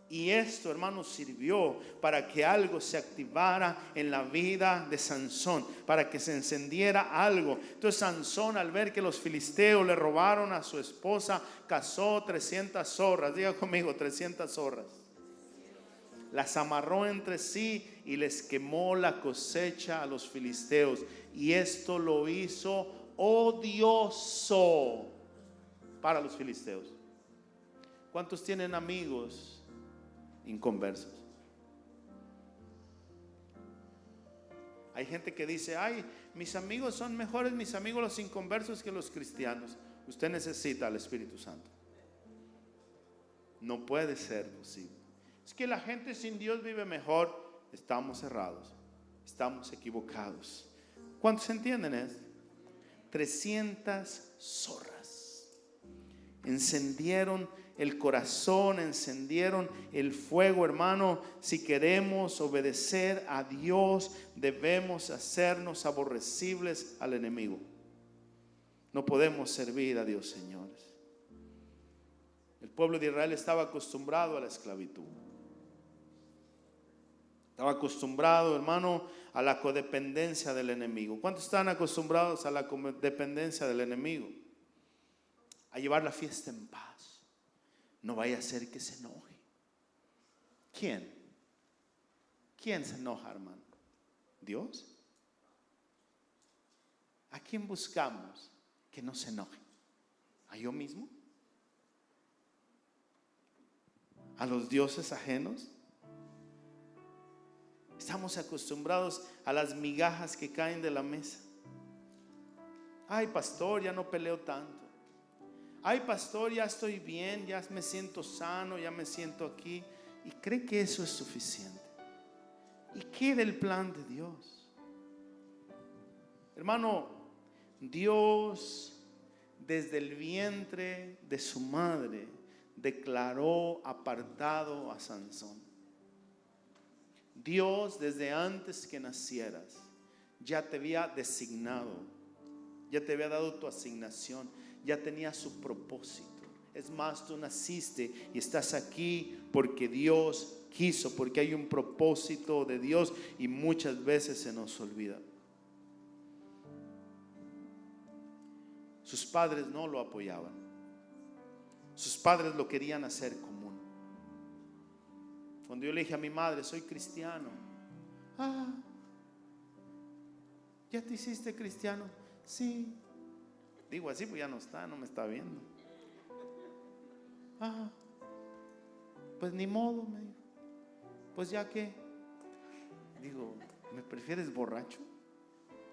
Y esto, hermanos, sirvió para que algo se activara en la vida de Sansón, para que se encendiera algo. Entonces Sansón, al ver que los filisteos le robaron a su esposa, cazó 300 zorras. Diga conmigo: 300 zorras. Las amarró entre sí y les quemó la cosecha a los filisteos. Y esto lo hizo odioso para los filisteos. ¿Cuántos tienen amigos inconversos? Hay gente que dice: ay, mis amigos son mejores, mis amigos los inconversos, que los cristianos. Usted necesita al Espíritu Santo. No puede ser posible. Es que la gente sin Dios vive mejor. Estamos cerrados, estamos equivocados. ¿Cuántos entienden esto? 300 zorras encendieron el corazón, encendieron el fuego. Hermano, si queremos obedecer a Dios, debemos hacernos aborrecibles al enemigo. No podemos servir a Dios, señores. El pueblo de Israel estaba acostumbrado a la esclavitud. Estaba acostumbrado, hermano, a la codependencia del enemigo. ¿Cuántos están acostumbrados a la codependencia del enemigo? A llevar la fiesta en paz. no vaya a ser que se enoje. ¿Quién? ¿Quién se enoja, hermano? ¿Dios? ¿A quién buscamos que no se enoje? ¿A yo mismo? ¿A los dioses ajenos? Estamos acostumbrados a las migajas que caen de la mesa. Ay, pastor, ya no peleo tanto. Ay, pastor, ya estoy bien, ya me siento sano, ya me siento aquí. Y cree que eso es suficiente. ¿Y qué del plan de Dios? Hermano, Dios desde el vientre de su madre declaró apartado a Sansón. Dios desde antes que nacieras ya te había designado, ya te había dado tu asignación, ya tenía su propósito. Es más, tú naciste y estás aquí porque Dios quiso, porque hay un propósito de Dios y muchas veces se nos olvida. Sus padres no lo apoyaban. Sus padres lo querían hacer común. Cuando yo le dije a mi madre, soy cristiano. Ah, ¿ya te hiciste cristiano? Sí. Digo así, pues ya no está, no me está viendo. Ah, pues ni modo, me dijo. Pues ya que. Digo, ¿me prefieres borracho?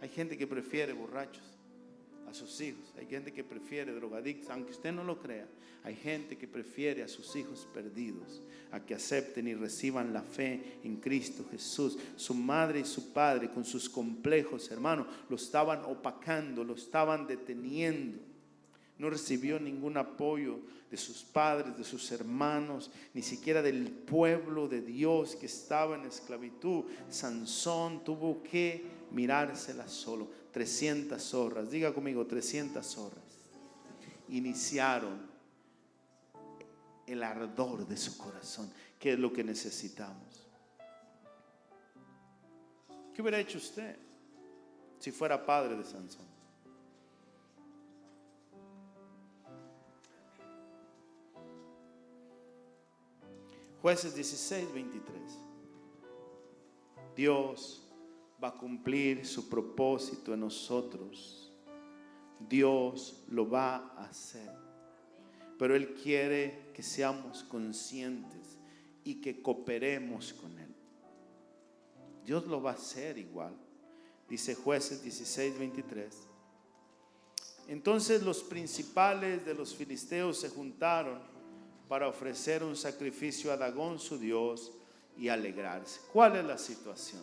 Hay gente que prefiere borrachos a sus hijos. Hay gente que prefiere drogadictos, aunque usted no lo crea. Hay gente que prefiere a sus hijos perdidos a que acepten y reciban la fe en Cristo Jesús. Su madre y su padre con sus complejos, hermano, lo estaban opacando, lo estaban deteniendo. No recibió ningún apoyo de sus padres, de sus hermanos, ni siquiera del pueblo de Dios que estaba en esclavitud. Sansón tuvo que mirársela solo. 300 zorras, diga conmigo, 300 zorras iniciaron el ardor de su corazón, que es lo que necesitamos. ¿Qué hubiera hecho usted si fuera padre de Sansón? Jueces 16:23. Dios va a cumplir su propósito en nosotros. Dios lo va a hacer. Pero Él quiere que seamos conscientes y que cooperemos con Él. Dios lo va a hacer igual. Dice Jueces 16:23. Entonces los principales de los filisteos se juntaron para ofrecer un sacrificio a Dagón su Dios y alegrarse. ¿Cuál es la situación?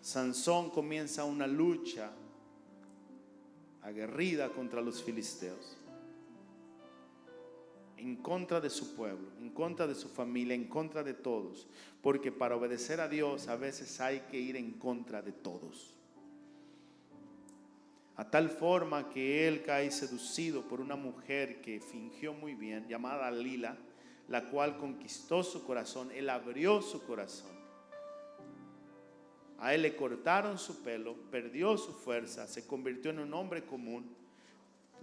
Sansón comienza una lucha aguerrida contra los filisteos, en contra de su pueblo, en contra de su familia, en contra de todos, porque para obedecer a Dios a veces hay que ir en contra de todos, a tal forma que él cae seducido por una mujer que fingió muy bien, llamada Lila, la cual conquistó su corazón. Él abrió su corazón. A él le cortaron su pelo, perdió su fuerza, se convirtió en un hombre común.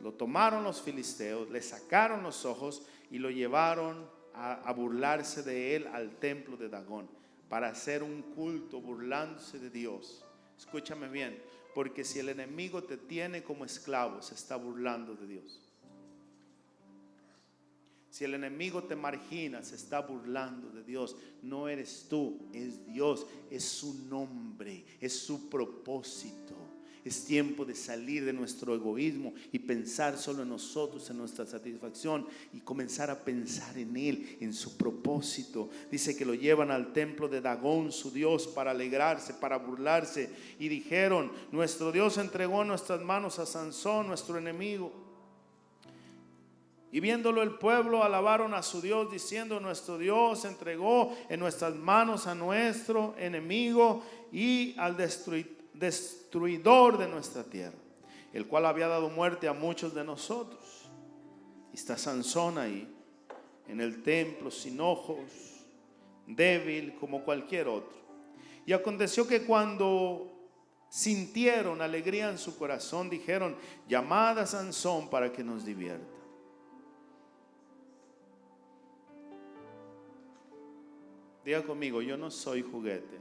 Lo tomaron los filisteos, le sacaron los ojos y lo llevaron a burlarse de él al templo de Dagón, para hacer un culto burlándose de Dios. Escúchame bien, porque si el enemigo te tiene como esclavo, se está burlando de Dios. Si el enemigo te margina, se está burlando de Dios. No eres tú, es Dios, es su nombre, es su propósito. Es tiempo de salir de nuestro egoísmo y pensar solo en nosotros, en nuestra satisfacción, y comenzar a pensar en Él, en su propósito. Dice que lo llevan al templo de Dagón, su Dios, para alegrarse, para burlarse. Y dijeron: nuestro Dios entregó en nuestras manos a Sansón, nuestro enemigo. Y viéndolo el pueblo, alabaron a su Dios, diciendo: nuestro Dios entregó en nuestras manos a nuestro enemigo y al destruidor de nuestra tierra, el cual había dado muerte a muchos de nosotros. Y está Sansón ahí, en el templo, sin ojos, débil como cualquier otro. Y aconteció que cuando sintieron alegría en su corazón, dijeron: llamad a Sansón para que nos divierta. Diga conmigo, yo no soy juguete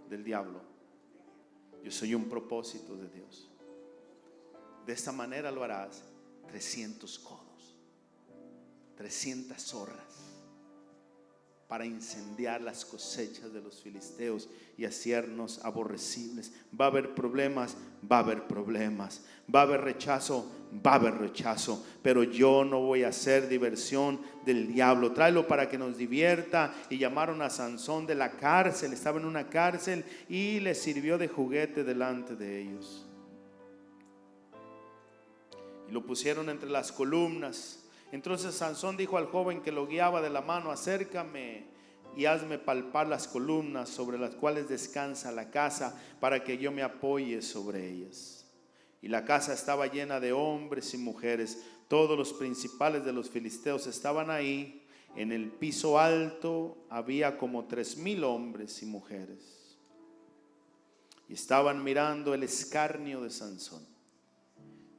del diablo. Yo soy un propósito de Dios. De esta manera lo harás 300 codos, 300 zorras, para incendiar las cosechas de los filisteos y hacernos aborrecibles. Va a haber problemas, va a haber problemas. Va a haber rechazo, va a haber rechazo. Pero yo no voy a hacer diversión del diablo. Tráelo para que nos divierta. Y llamaron a Sansón de la cárcel. Estaba en una cárcel y le sirvió de juguete delante de ellos. Y lo pusieron entre las columnas. Entonces Sansón dijo al joven que lo guiaba de la mano: acércame y hazme palpar las columnas sobre las cuales descansa la casa, para que yo me apoye sobre ellas. Y la casa estaba llena de hombres y mujeres. Todos los principales de los filisteos estaban ahí. En el piso alto había como 3,000 hombres y mujeres. Y estaban mirando el escarnio de Sansón.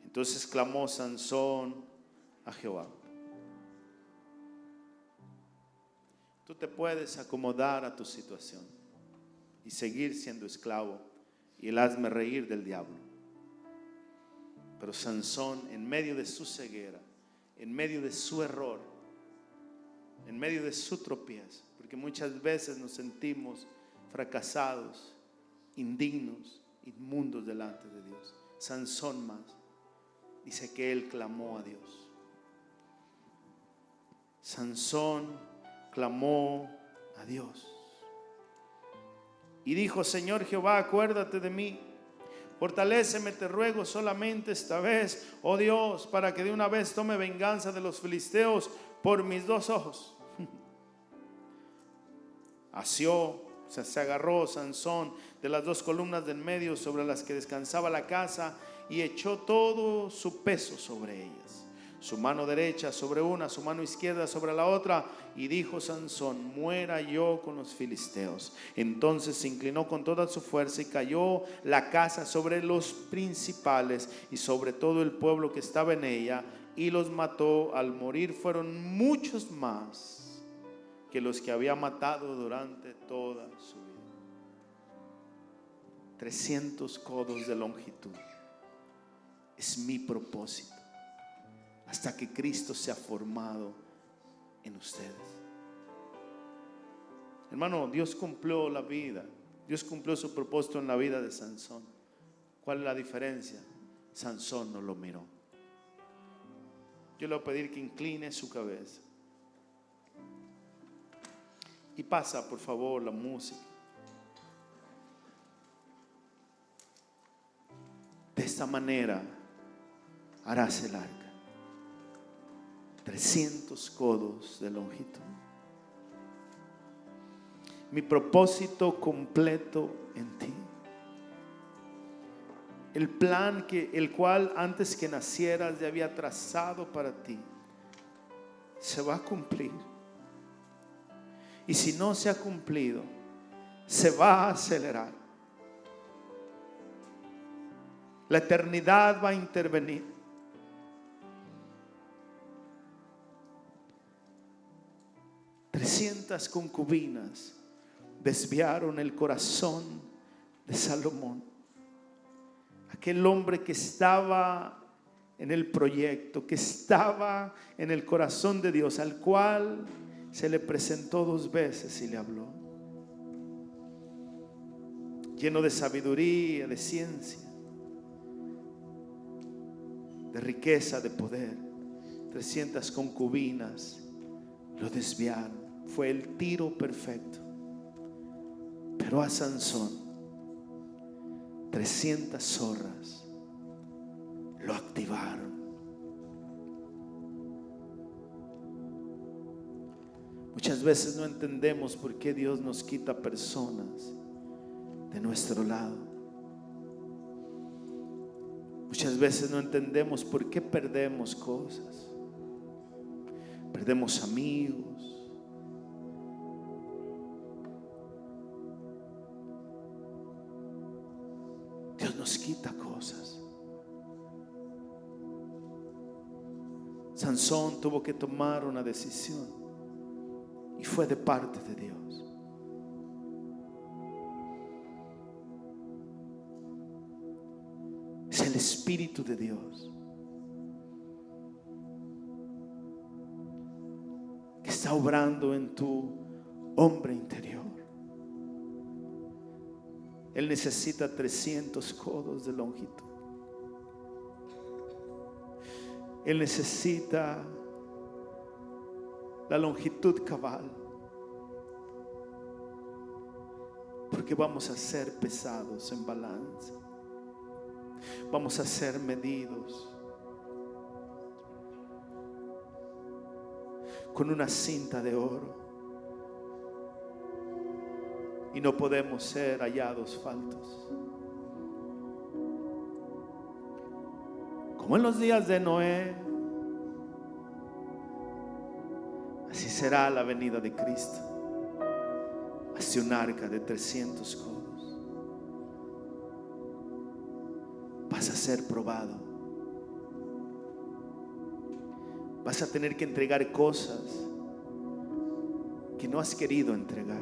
Entonces clamó Sansón a Jehová. Tú te puedes acomodar a tu situación y seguir siendo esclavo y el hazme reír del diablo. Pero Sansón, en medio de su ceguera, en medio de su error, en medio de su tropiezo, porque muchas veces nos sentimos fracasados, indignos, inmundos delante de Dios. Sansón más, dice que él clamó a Dios. Sansón clamó a Dios y dijo: Señor Jehová, acuérdate de mí, fortaléceme, te ruego, solamente esta vez, oh Dios, para que de una vez tome venganza de los filisteos por mis 2 ojos. Se agarró Sansón de las 2 columnas del medio sobre las que descansaba la casa y echó todo su peso sobre ellas, su mano derecha sobre una, su mano izquierda sobre la otra. Y dijo Sansón: muera yo con los filisteos. Entonces se inclinó con toda su fuerza y cayó la casa sobre los principales y sobre todo el pueblo que estaba en ella, y los mató. Al morir fueron muchos más que los que había matado durante toda su vida. 300 codos de longitud es mi propósito, hasta que Cristo sea formado en ustedes. Hermano, Dios cumplió la vida. Dios cumplió su propósito en la vida de Sansón. ¿Cuál es la diferencia? Sansón no lo miró. Yo le voy a pedir que incline su cabeza. Y pasa, por favor, la música. De esta manera harás el arca. 300 codos de longitud. Mi propósito completo en ti. El plan el cual antes que nacieras ya había trazado para ti, se va a cumplir. Y si no se ha cumplido, se va a acelerar. La eternidad va a intervenir. Trescientas concubinas desviaron el corazón de Salomón, aquel hombre que estaba en el proyecto, que estaba en el corazón de Dios, al cual se le presentó 2 veces y le habló, lleno de sabiduría, de ciencia, de riqueza, de poder. 300 concubinas lo desviaron. Fue el tiro perfecto. Pero a Sansón 300 zorras lo activaron. Muchas veces no entendemos por qué Dios nos quita personas de nuestro lado. Muchas veces no entendemos por qué perdemos cosas. Perdemos amigos. Dios nos quita cosas. Sansón tuvo que tomar una decisión y fue fue de parte de Dios. Es el Espíritu de Dios que está obrando en tu hombre interior. Él necesita 300 codos de longitud. Él necesita la longitud cabal, porque vamos a ser pesados en balanza, vamos a ser medidos con una cinta de oro, y no podemos ser hallados faltos. Como en los días de Noé, así será la venida de Cristo. Hacia un arca de 300 codos. Vas a ser probado. Vas a tener que entregar cosas que no has querido entregar.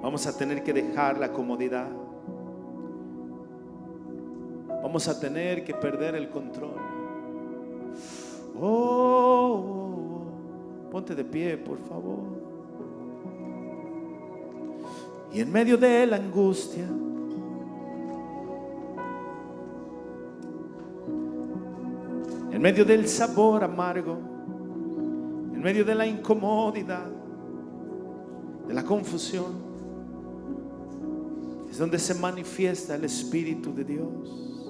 Vamos a tener que dejar la comodidad. Vamos a tener que perder el control. Ponte de pie, por favor. Y en medio de la angustia, en medio del sabor amargo, en medio de la incomodidad, de la confusión, es donde se manifiesta el Espíritu de Dios.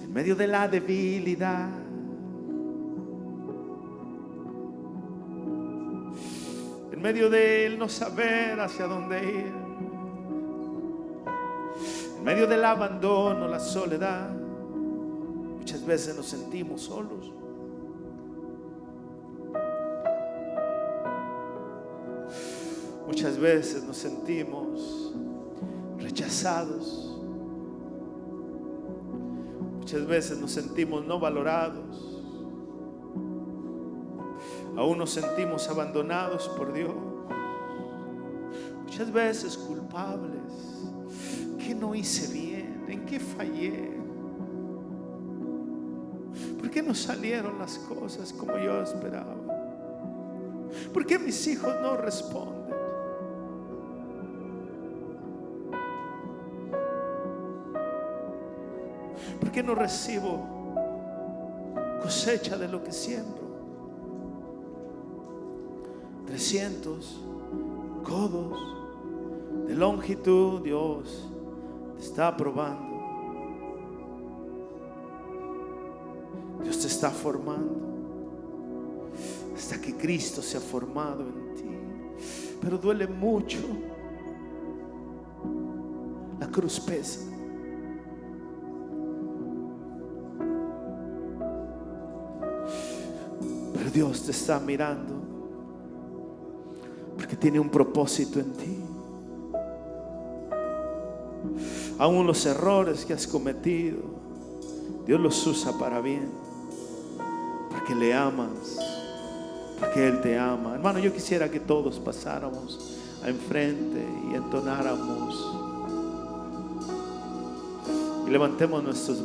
En medio de la debilidad, en medio del no saber hacia dónde ir, en medio del abandono, la soledad, muchas veces nos sentimos solos. Muchas veces nos sentimos rechazados. Muchas veces nos sentimos no valorados. Aún nos sentimos abandonados por Dios. Muchas veces culpables. ¿Qué no hice bien? ¿En qué fallé? ¿Por qué no salieron las cosas como yo esperaba? ¿Por qué mis hijos no responden? ¿Por qué no recibo cosecha de lo que siembro? 300 codos de longitud. Dios te está probando. Dios te está formando hasta que Cristo se ha formado en ti. Pero duele mucho. La cruz pesa. Pero Dios te está mirando, porque tiene un propósito en ti. Aún los errores que has cometido, Dios los usa para bien, porque le amas, porque Él te ama. Hermano, yo quisiera que todos pasáramos a enfrente y entonáramos y levantemos nuestros